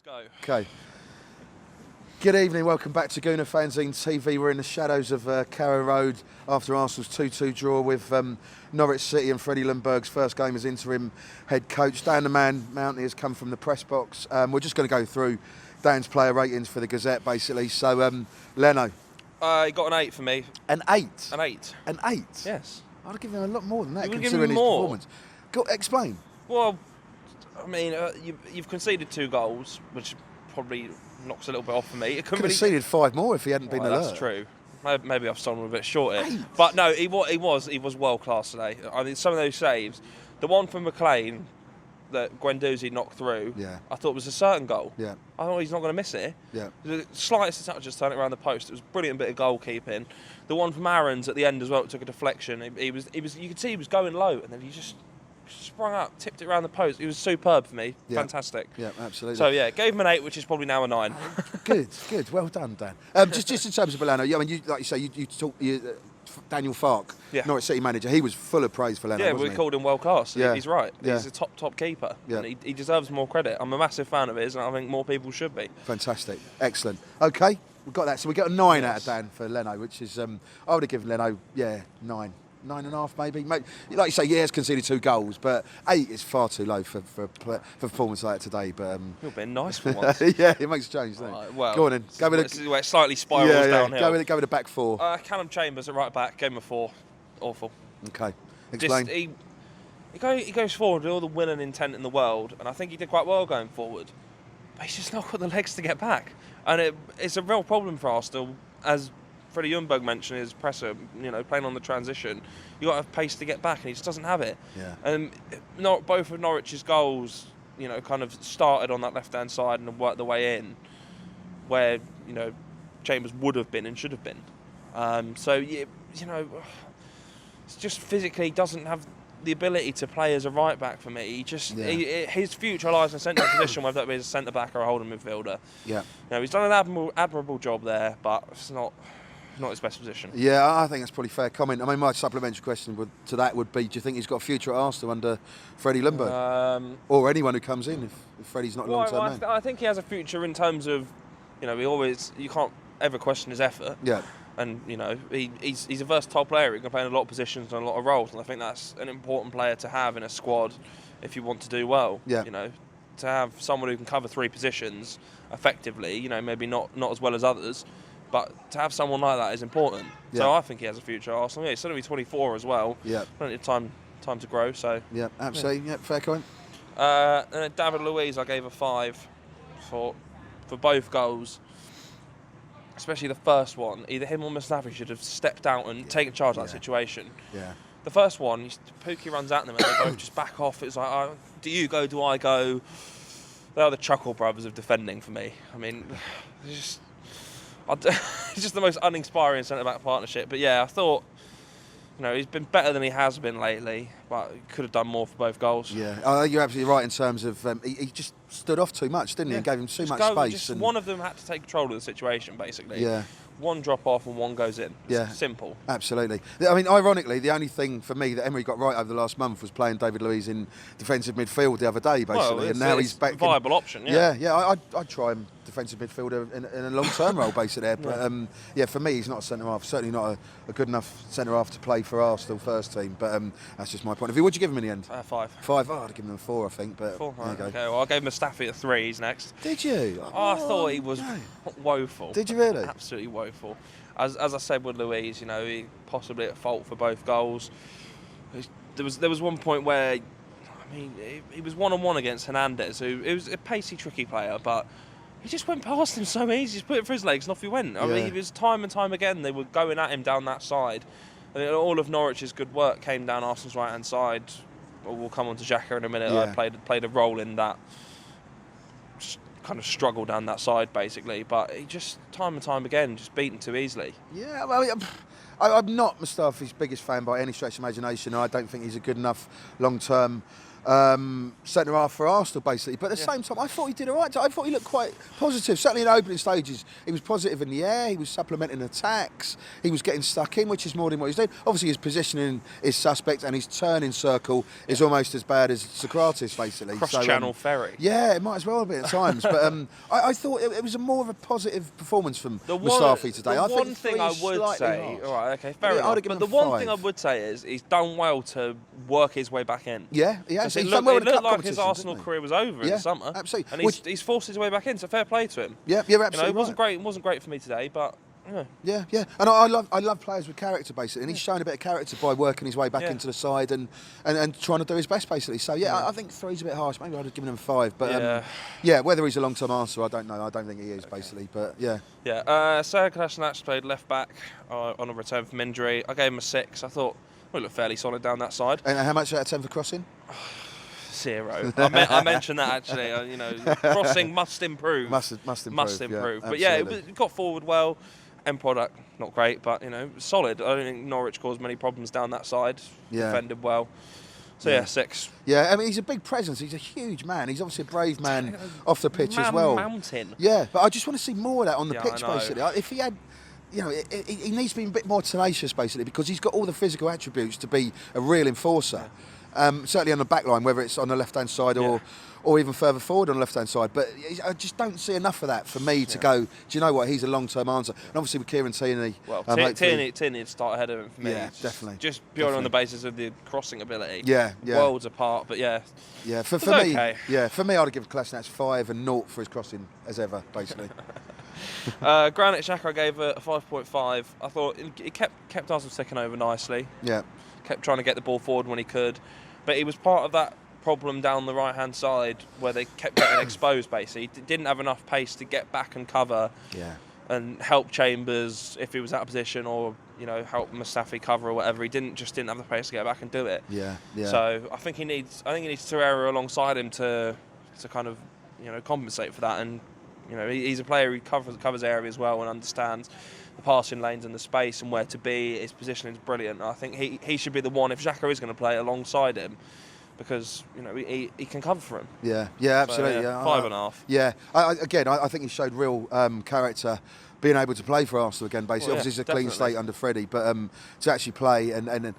go. Okay. Good evening, welcome back to Gooner Fanzine TV. We're in the shadows of Carrow Road after Arsenal's 2-2 draw with Norwich City and Freddie Ljungberg's first game as interim head coach. Dan the Man Mounty has come from the press box. We're just going to go through Dan's player ratings for the Gazette, basically. So, Leno. He got an 8 for me. An 8? An 8. An 8? Yes. I'd have given him a lot more than that, You would considering give him his more? performance. Explain. Well, I mean, you've conceded 2 goals, which probably knocks a little bit off for me. It Could have conceded 5 more if he hadn't been alert. That's true. Maybe I've stolen a bit short here. 8? But no, he was world class today. I mean, some of those saves, the one from McLean that Guendouzi knocked through, Yeah. I thought was a certain goal. Yeah. I thought he's not going to miss it. Yeah. The slightest touch just turned it around the post. It was a brilliant bit of goalkeeping. The one from Aaron's at the end as well, it took a deflection. He was. You could see he was going low, and then he just sprung up, tipped it around the post. He was superb for me. Yeah. Fantastic. Yeah, absolutely. So yeah, gave him an 8, which is probably now a 9. Good. Well done, Dan. Just in terms of Leno, I mean, like you say, you talk. Daniel Farke, Yeah. Norwich City manager, he was full of praise for Leno, Yeah, wasn't we he? called him world class. Yeah. He's right. Yeah. He's a top keeper. Yeah. And he deserves more credit. I'm a massive fan of his, and I think more people should be. Fantastic. Excellent. Okay, we've got that. So we got a 9 out of Yes. Dan for Leno, which is, I would have given Leno, 9. 9.5 maybe. Like you say, he has conceded 2 goals, but 8 is far too low for performance like that today. But You're being nice for once. yeah, it makes a change, doesn't it? Well, go on then. Go with this is where it slightly spirals downhill. Go with a back 4. Callum Chambers at right back, gave him a 4. Awful. Okay. Explain. Just, he goes forward with all the will and intent in the world, and I think he did quite well going forward. But he's just not got the legs to get back, and it's a real problem for Arsenal. As Freddie Ljungberg mentioned in his presser, playing on the transition, you got to have pace to get back, and he just doesn't have it. Yeah. And both of Norwich's goals, kind of started on that left-hand side and worked the way in, where Chambers would have been and should have been. It's just physically doesn't have the ability to play as a right back for me. His future lies in a central position, whether that be as a centre back or a holding midfielder. Yeah. He's done an admirable job there, but it's not his best position. Yeah, I think that's probably a fair comment. I mean, my supplementary question to that would be: do you think he's got a future at Arsenal under Freddie Ljungberg, or anyone who comes in if Freddie's not a long-term man? I think he has a future in terms of, you can't ever question his effort. Yeah. And he's a versatile player. He can play in a lot of positions and a lot of roles, and I think that's an important player to have in a squad if you want to do well. Yeah. To have someone who can cover 3 positions effectively. Maybe not as well as others, but to have someone like that is important. Yeah. So I think he has a future at Arsenal. Yeah, he's only 24 as well. Yeah. Plenty of time to grow. So yeah, absolutely. Yeah, fair comment. And then David Luiz, I gave a 5 for both goals. Especially the first one, either him or Mustafi should have stepped out and taken charge of that situation. Yeah. The first one, Pookie runs at them and they both just back off. It's like, do you go, do I go? They are the Chuckle brothers of defending for me. I mean, it's just the most uninspiring centre-back partnership. But yeah, I thought, he's been better than he has been lately, but he could have done more for both goals. Yeah, you're absolutely right in terms of he just stood off too much, didn't he? And gave him too much space. One of them had to take control of the situation, basically. Yeah. One drop off and one goes in. It's simple. Absolutely. I mean, ironically, the only thing for me that Emery got right over the last month was playing David Luiz in defensive midfield the other day, basically. And now he's back. A viable option, I'd try him defensive midfielder in a long-term role, basically. There. But for me, he's not a centre-half. Certainly not a good enough centre-half to play for Arsenal first team. But that's just my point of view. What'd you give him in the end? 5. 5? I'd have given him a 4, I think. But 4, there you go. Okay, well, I gave Mustafi a 3. He's next. Did you? I thought he was woeful. Did you really? Absolutely woeful. As I said with Luiz, he possibly at fault for both goals. There was one point where, he was 1-on-1 against Hernandez, who it was a pacey, tricky player, but he just went past him so easy. Just put it for his legs and off he went. I mean, it was time and time again they were going at him down that side. And all of Norwich's good work came down Arsenal's right-hand side. We'll come on to Xhaka in a minute. Yeah. I played a role in that kind of struggle down that side, basically. But he just, time and time again, just beaten too easily. Yeah, well, I'm not Mustafi's biggest fan by any stretch of imagination. I don't think he's a good enough long-term centre half for Arsenal, basically. But at the same time, I thought he did all right. I thought he looked quite positive. Certainly in the opening stages, he was positive in the air. He was supplementing attacks. He was getting stuck in, which is more than what he's doing. Obviously, his positioning is suspect, and his turning circle is almost as bad as Socrates, basically. Cross-channel ferry. Yeah, it might as well have been at times. But I thought it was more of a positive performance from Mustafi today. The one thing I would say, all right, okay, fair enough. But the one thing I would say is he's done well to work his way back in. Yeah, he has. It looked like his Arsenal career was over in the summer. Absolutely. And he's forced his way back in, so fair play to him. Yeah, you're absolutely it wasn't great for me today, but... Yeah. And I love players with character, basically, and he's shown a bit of character by working his way back into the side and trying to do his best, basically. So I think 3's a bit harsh. Maybe I'd have given him 5, but whether he's a long-term answer, I don't know. I don't think he is, basically, but yeah. Yeah, Sergej Kolasinac played left back on a return from injury. I gave him a 6. I thought he looked fairly solid down that side. And how much out of 10 for crossing? 0. I mentioned that actually. Crossing must improve. Must improve. But it got forward well. End product not great, but solid. I don't think Norwich caused many problems down that side. Defended well. So 6. Yeah, I mean he's a big presence. He's a huge man. He's obviously a brave man off the pitch as well. Mountain. Yeah, but I just want to see more of that on the pitch, basically. If he had. He needs to be a bit more tenacious, basically, because he's got all the physical attributes to be a real enforcer. Certainly on the back line, whether it's on the left-hand side or even further forward on the left-hand side. But I just don't see enough of that for me to go, do you know what, he's a long-term answer. And obviously with Kieran Tierney... Well, Tierney would start ahead of him for me. Yeah, definitely. Just purely on the basis of the crossing ability. Yeah. Worlds apart, but Yeah, for me, I'd have given Kolasinac 5 and 0 for his crossing, as ever, basically. Granit Xhaka I gave a 5.5. I thought he kept Arsenal ticking over nicely. Yeah. Kept trying to get the ball forward when he could. But he was part of that problem down the right-hand side where they kept getting exposed, basically. He didn't have enough pace to get back and cover and help Chambers if he was out of position or, help Mustafi cover or whatever. He didn't have the pace to get back and do it. Yeah. So I think he needs Torreira alongside him to kind of, compensate for that. And, he's a player who covers areas well and understands the passing lanes and the space and where to be. His positioning is brilliant. I think he should be the one if Xhaka is going to play alongside him, because he can cover for him. Yeah, absolutely. So, 5.5. Yeah, I think he showed real character. Being able to play for Arsenal again, basically. Obviously, it's a clean slate under Freddie, but to actually play and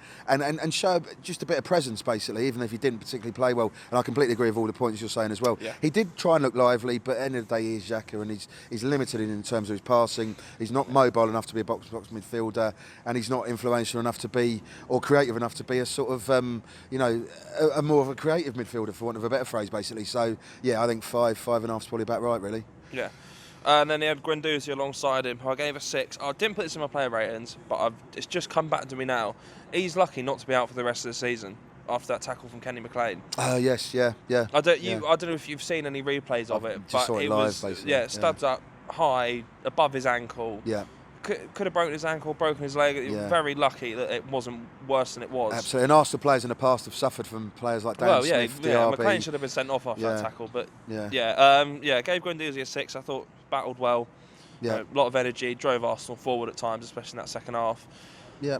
show just a bit of presence, basically, even if he didn't particularly play well. And I completely agree with all the points you're saying as well. Yeah. He did try and look lively, but at the end of the day, he is Xhaka, and he's limited in terms of his passing. He's not mobile enough to be a box-to-box midfielder, and he's not influential enough to be, or creative enough to be a sort of, a more of a creative midfielder, for want of a better phrase, basically. So, yeah, I think 5.5 is probably about right, really. Yeah. And then he had Guendouzi alongside him, who I gave a 6. I didn't put this in my player ratings, but it's just come back to me now. He's lucky not to be out for the rest of the season after that tackle from Kenny McLean. Yes, yeah. I don't know if you've seen any replays of it, but saw it live, basically. Studs up high, above his ankle. Yeah. Could have broken his ankle, broken his leg. Very lucky that it wasn't worse than it was. Absolutely. And Arsenal players in the past have suffered from players like Dan Smith, DRB. McLean should have been sent off after that tackle. But gave Guendouzi a 6. I thought battled well. Yeah. A lot of energy, drove Arsenal forward at times, especially in that second half. Yeah.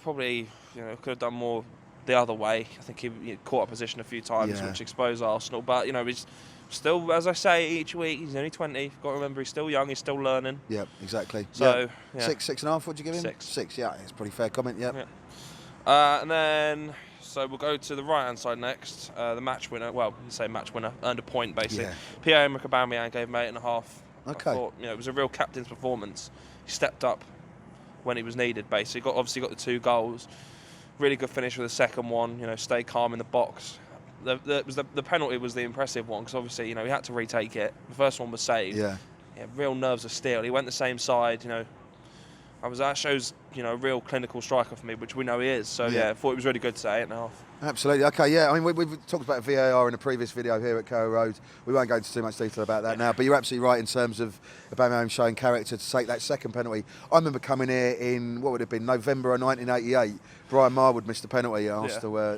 Probably could have done more the other way. I think he caught up position a few times, which exposed Arsenal. But he's still, as I say each week, he's only 20. Got to remember, he's still young. He's still learning. Yeah, exactly. So 6.5. What'd you give him? 6. 6. Yeah, it's a pretty fair comment. Yeah. And then. So we'll go to the right-hand side next. The match winner, match winner, earned a point, basically. Yeah. Pierre-Emerick Aubameyang gave him 8.5. Okay. I thought, it was a real captain's performance. He stepped up when he was needed, basically. Obviously got the 2 goals. Really good finish with the second one. Stay calm in the box. The penalty was the impressive one, because obviously, he had to retake it. The first one was saved. Yeah. Real nerves of steel. He went the same side, that shows, a real clinical striker for me, which we know he is. So, I thought it was really good to say 8.5. Absolutely. Okay, yeah. I mean, we've talked about VAR in a previous video here at Carrow Road. We won't go into too much detail about that now, but you're absolutely right in terms of Aubameyang showing character to take that second penalty. I remember coming here in, what would it have been, November of 1988. Brian Marwood missed a penalty at Arsenal,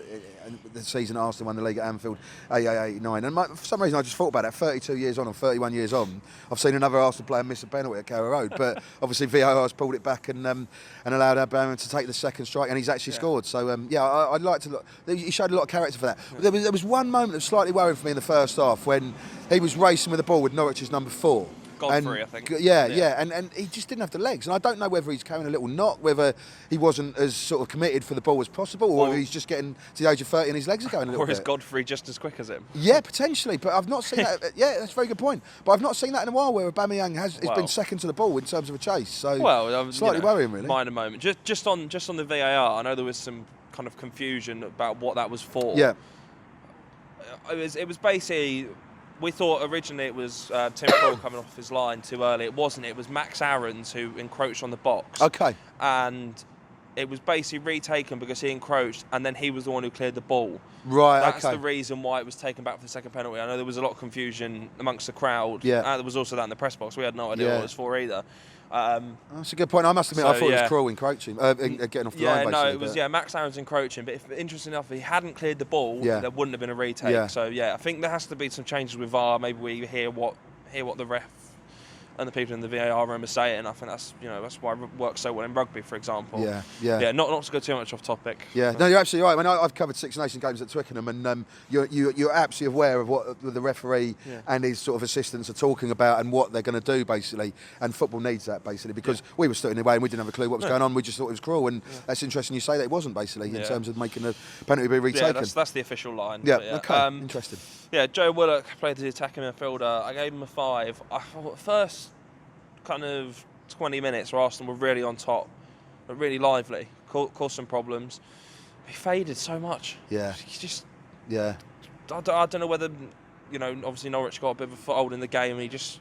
the season Arsenal won the league at Anfield, 88-89. And for some reason I just thought about that, 32 years on or 31 years on, I've seen another Arsenal player miss a penalty at Carrow Road, but obviously VAR has pulled it back, and and allowed Aubameyang to take the second strike, and he's actually scored. So I'd like to look. He showed a lot of character for that. There was one moment that was slightly worrying for me in the first half when he was racing with the ball with Norwich's number 4. Godfrey, I think. And he just didn't have the legs. And I don't know whether he's carrying a little knock, whether he wasn't as sort of committed for the ball as possible, or whether he's just getting to the age of 30 and his legs are going a little bit. Or is Godfrey just as quick as him? Yeah, potentially, but I've not seen that. Yeah, that's a very good point. But I've not seen that in a while where Aubameyang has been second to the ball in terms of a chase. So slightly worrying, really. Minor moment. Just on the VAR, I know there was some kind of confusion about what that was for. Yeah. It was basically. We thought originally it was Tim Krul coming off his line too early. It wasn't. It was Max Aarons who encroached on the box. Okay. And it was basically retaken because he encroached, and then he was the one who cleared the ball. Right. That's the reason why it was taken back for the second penalty. I know there was a lot of confusion amongst the crowd. Yeah. There was also that in the press box. We had no idea what it was for either. That's a good point. I must admit, I thought it was Krul encroaching, getting off the line. No, it was Max Aarons encroaching. But interesting enough, if he hadn't cleared the ball, there wouldn't have been a retake. Yeah. So I think there has to be some changes with VAR. Maybe we hear what the ref and the people in the VAR room are saying. I think that's why it works so well in rugby, for example. Yeah. Not to go too much off topic. Yeah, no, you're absolutely right. I mean, I've covered Six Nations games at Twickenham, and you're absolutely aware of what the referee and his sort of assistants are talking about and what they're going to do, basically. And football needs that, basically, because we were stood in the way and we didn't have a clue what was going on. We just thought it was cruel, and that's interesting you say that it wasn't, basically, in terms of making the penalty be retaken. Yeah, that's the official line. Yeah, okay, interesting. Yeah, Joe Willock played the attacking midfielder. I gave him a 5. I thought first kind of 20 minutes where Arsenal were really on top, but really lively, caused some problems. He faded so much. Yeah. He just. Yeah. I don't know whether, obviously Norwich got a bit of a foothold in the game, and he just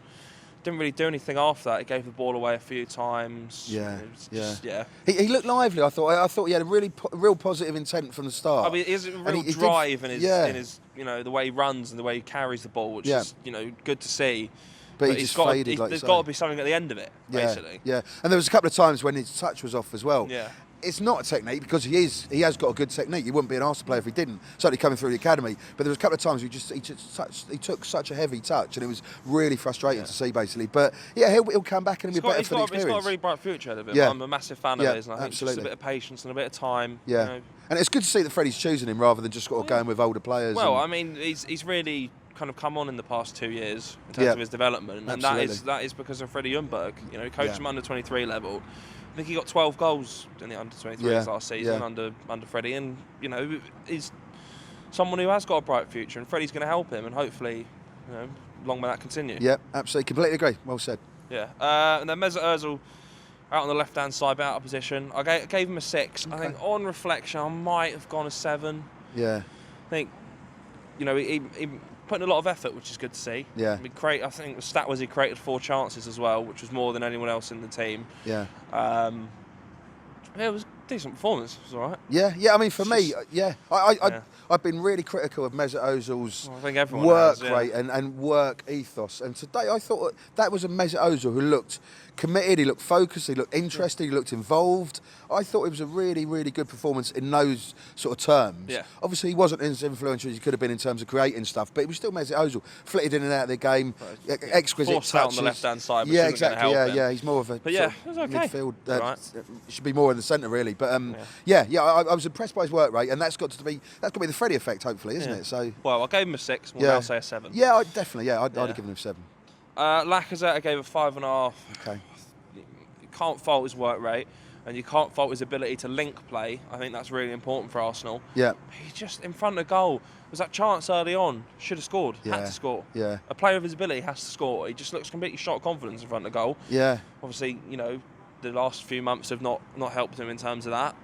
didn't really do anything after that. He gave the ball away a few times. He looked lively. I thought he had a real positive intent from the start. I mean, he has a real drive in his the way he runs and the way he carries the ball, which is good to see. But he just faded. There's got to be something at the end of it, basically. Yeah, and there was a couple of times when his touch was off as well. Yeah. It's not a technique because he has got a good technique. He wouldn't be an Arsenal player if he didn't. Certainly coming through the academy. But there was a couple of times he took such a heavy touch, and it was really frustrating to see, basically. But he'll come back and he'll be better for the experience. He's got a really bright future ahead of him. Yeah. I'm a massive fan of his, and I think absolutely. just a bit of patience and a bit of time. Yeah, and it's good to see that Freddie's choosing him rather than just sort of going with older players. Well, I mean, he's really kind of come on in the past 2 years in terms of his development, and that is because of Freddie Ljungberg. He coached him under 23 level. I think he got 12 goals in the under 23s last season under Freddie, and he's someone who has got a bright future, and Freddie's going to help him, and hopefully, long may that continue. Yeah, absolutely, completely agree. Well said. Yeah, and then Mesut Ozil out on the left-hand side, out of position. I gave him a 6. Okay. I think on reflection, I might have gone a 7. Yeah. I think, he put in a lot of effort, which is good to see. Yeah. I think the stat was he created 4 chances as well, which was more than anyone else in the team. Yeah. It was a decent performance. It was all right. Yeah. I mean, for me, I've been really critical of Mesut Ozil's work rate and work ethos. And today I thought that was a Mesut Ozil who looked committed, he looked focused, he looked interested, he looked involved. I thought it was a really, really good performance in those sort of terms. Yeah. Obviously, he wasn't as influential as he could have been in terms of creating stuff, but it was still Mesut Ozil. Flitted in and out of the game, exquisite touches. Forced out on the left-hand side, which exactly. Yeah, he's more of a it was okay. midfield. Right. Should be more in the centre, really. But I was impressed by his work rate, and that's got to be the Freddie effect, hopefully, isn't it? So. Well, I gave him a 6. We'll now say a 7. Yeah, I'd have given him a 7. Lacazette, I gave a 5.5. Okay. You can't fault his work rate, and you can't fault his ability to link play. I think that's really important for Arsenal. Yeah. He just in front of goal. Was that chance early on? Should have scored. Had to score. Yeah. A player of his ability has to score. He just looks completely shot of confidence in front of goal. Yeah. Obviously, the last few months have not helped him in terms of that.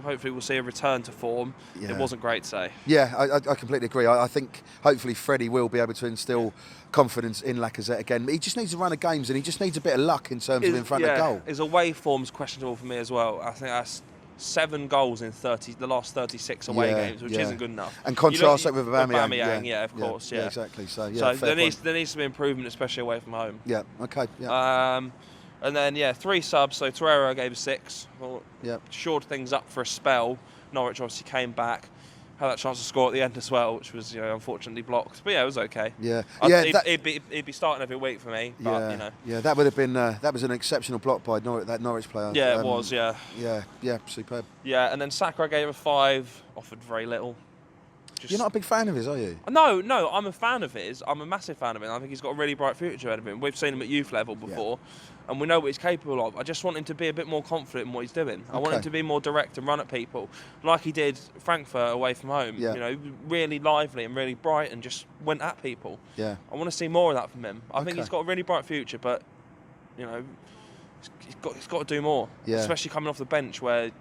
Hopefully we'll see a return to form. Yeah. It wasn't great to say. Yeah, I completely agree. I think hopefully Freddie will be able to instill confidence in Lacazette again. He just needs a run of games, and he just needs a bit of luck in terms of in front of goal. His away form's questionable for me as well. I think that's 7 goals in the last 36 away games, which isn't good enough. And contrast that with Aubameyang. Of course. Yeah, exactly. So there needs to be improvement, especially away from home. Yeah. Okay. Yeah. And then 3 subs. So Torreira gave a 6. Well, shored things up for a spell. Norwich obviously came back. had that chance to score at the end as well, which was unfortunately blocked. But yeah, it was okay. Yeah, He'd be starting every week for me. But, that would have been that was an exceptional block by that Norwich player. Yeah, it was. Yeah, superb. Yeah, and then Saka I gave a 5. Offered very little. You're not a big fan of his, are you? No, I'm a fan of his. I'm a massive fan of him. I think he's got a really bright future ahead of him. We've seen him at youth level before, and we know what he's capable of. I just want him to be a bit more confident in what he's doing. I want him to be more direct and run at people, like he did Frankfurt away from home. Yeah. Really lively and really bright, and just went at people. Yeah. I want to see more of that from him. I think he's got a really bright future, but he's got to do more. Yeah. Especially coming off the bench, where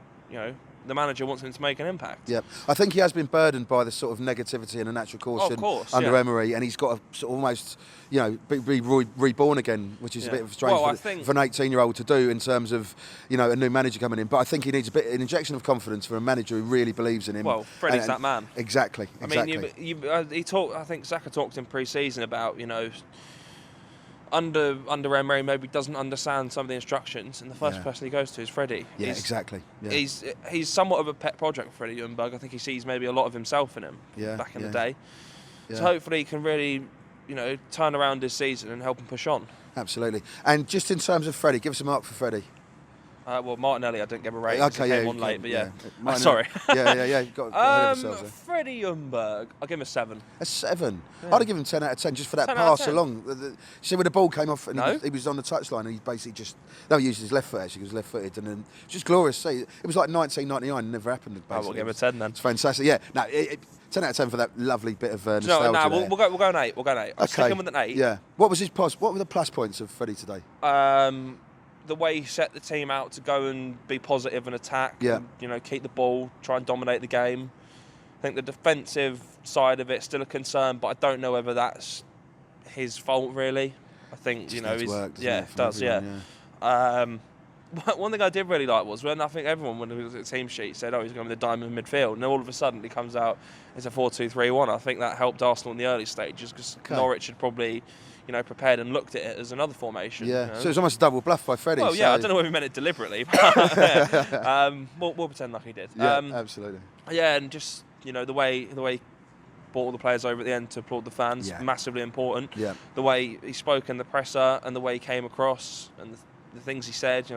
the manager wants him to make an impact. Yeah, I think he has been burdened by the sort of negativity and a natural caution under Emery, and he's got to sort of almost, be reborn again, which is a bit of strange for an 18-year-old to do in terms of, a new manager coming in. But I think he needs an injection of confidence from a manager who really believes in him. Well, Freddie's that man. Exactly. I mean, I think Saka talked in pre-season about, under Emery maybe doesn't understand some of the instructions, and the first person he goes to is Freddie. Yeah, exactly. Yeah. He's somewhat of a pet project for Freddie Ljungberg. I think he sees maybe a lot of himself in him back in the day. Yeah. So hopefully he can really, turn around this season and help him push on. Absolutely. And just in terms of Freddie, give us a mark for Freddie. Well, Martinelli, I didn't give a rating. Okay, came on late, but sorry. Got Freddie Ljungberg, I'll give him a 7. A 7? Yeah. I'd have given him 10 out of 10 just for that pass along. See, when the ball came off and he was on the touchline, and he basically he used his left foot actually, he was left-footed, and then it was just glorious to see. It was like 1999, never happened. Basically. I will give him a 10 then. It's fantastic. Yeah, 10 out of 10 for that lovely bit of nostalgia. No, we'll go an 8. We'll go an 8. I'll stick him with an 8. Yeah. What were the plus points of Freddie today? The way he set the team out to go and be positive and attack, and, keep the ball, try and dominate the game. I think the defensive side of it's still a concern, but I don't know whether that's his fault really. I think he's it does. One thing I did really like was when I think everyone, when it was at the team sheet, said, he's going to be the diamond midfield, and then all of a sudden he comes out as a 4-2-3-1. I think that helped Arsenal in the early stages because Norwich had probably prepared and looked at it as another formation. Yeah, so it was almost a double bluff by Freddie. Well, I don't know whether he meant it deliberately, but we'll pretend like he did. Yeah, absolutely. Yeah, and just, the way he brought all the players over at the end to applaud the fans, massively important. Yeah. The way he spoke in the presser and the way he came across and the things he said,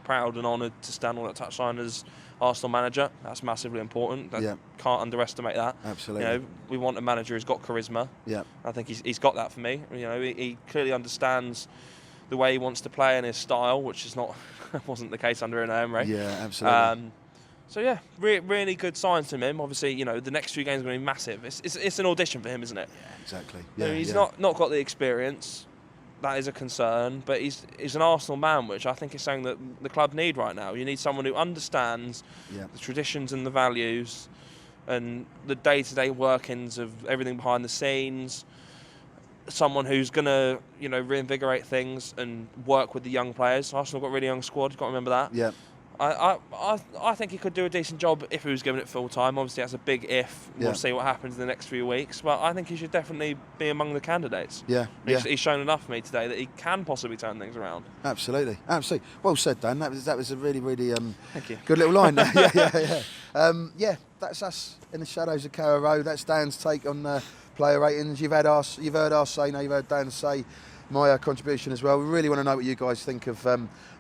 proud and honoured to stand on that touchline as Arsenal manager. That's massively important. Can't underestimate that. Absolutely. We want a manager who's got charisma. Yeah. I think he's got that for me. He clearly understands the way he wants to play and his style, which is wasn't the case under Emery. Yeah, absolutely. Really good signs from him. Obviously, the next few games are going to be massive. It's an audition for him, isn't it? Yeah, exactly. He's not got the experience. That is a concern, but he's an Arsenal man, which I think is something that the club need right now. You need someone who understands the traditions and the values and the day-to-day workings of everything behind the scenes. Someone who's going to, reinvigorate things and work with the young players. Arsenal got a really young squad, you've got to remember that. Yeah. I think he could do a decent job if he was given it full time. Obviously, that's a big if. We'll see what happens in the next few weeks. But I think he should definitely be among the candidates. Yeah. He's shown enough for me today that he can possibly turn things around. Absolutely. Well said, Dan. That was a really, really Thank you. Good little line. That's us in the shadows of Carrow Road. That's Dan's take on player ratings. You've heard our say. Now you've heard Dan say my contribution as well. We really want to know what you guys think of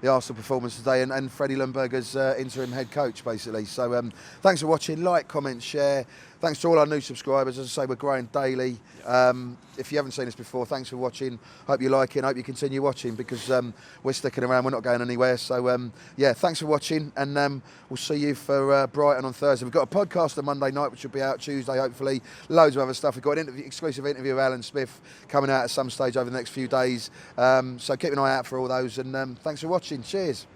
the Arsenal performance today and Freddie Ljungberg as interim head coach, basically. So thanks for watching. Like, comment, share. Thanks to all our new subscribers. As I say, we're growing daily. If you haven't seen us before, thanks for watching. Hope you like it. Hope you continue watching because we're sticking around. We're not going anywhere. So, thanks for watching. And we'll see you for Brighton on Thursday. We've got a podcast on Monday night, which will be out Tuesday, hopefully. Loads of other stuff. We've got an exclusive interview with Alan Smith coming out at some stage over the next few days. So keep an eye out for all those. And thanks for watching. Cheers.